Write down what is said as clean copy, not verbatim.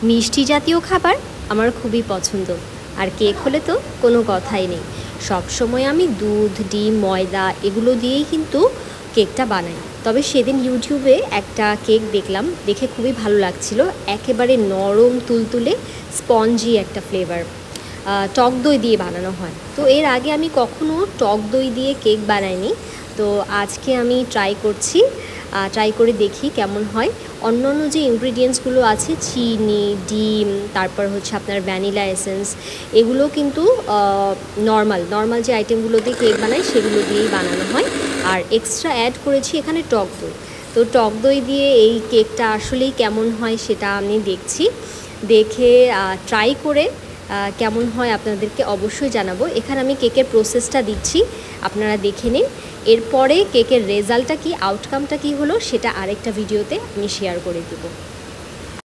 মিষ্টি জাতীয় খাবার আমার খুবই পছন্দ, আর কেক হলে তো কোনো কথাই নেই। সব সময় আমি দুধ, ডিম, ময়দা এগুলো দিয়েই কিন্তু কেকটা বানাই। তবে সেদিন ইউটিউবে একটা কেক দেখলাম, দেখে খুবই ভালো লাগছিল। একেবারে নরম তুলতুলে স্পঞ্জি একটা ফ্লেভার, টক দই দিয়ে বানানো হয়। তো এর আগে আমি কখনো টক দই দিয়ে কেক বানাইনি, তো আজকে আমি ট্রাই করছি। ট্রাই করে দেখি কেমন হয়। অন্যান্য যে ইনগ্রিডিয়েন্টসগুলো আছে, চিনি, ডিম, তারপর হচ্ছে আপনার ভ্যানিলা এসেন্স, এগুলো কিন্তু নর্মাল যে আইটেমগুলো দিয়ে কেক বানাই সেগুলো দিয়েই বানানো হয়। আর এক্সট্রা অ্যাড করেছি এখানে টক দই। তো টক দই দিয়ে এই কেকটা আসলেই কেমন হয় সেটা আমি দেখছি, দেখে ট্রাই করে কেমন হয় আপনাদেরকে অবশ্যই জানাবো। এখানে আমি কেকের প্রসেসটা দিচ্ছি, আপনারা দেখে নিন। এরপরে কেকের রেজাল্টটা কি, আউটকামটা কি হলো সেটা আরেকটা ভিডিওতে আমি শেয়ার করে দেবো।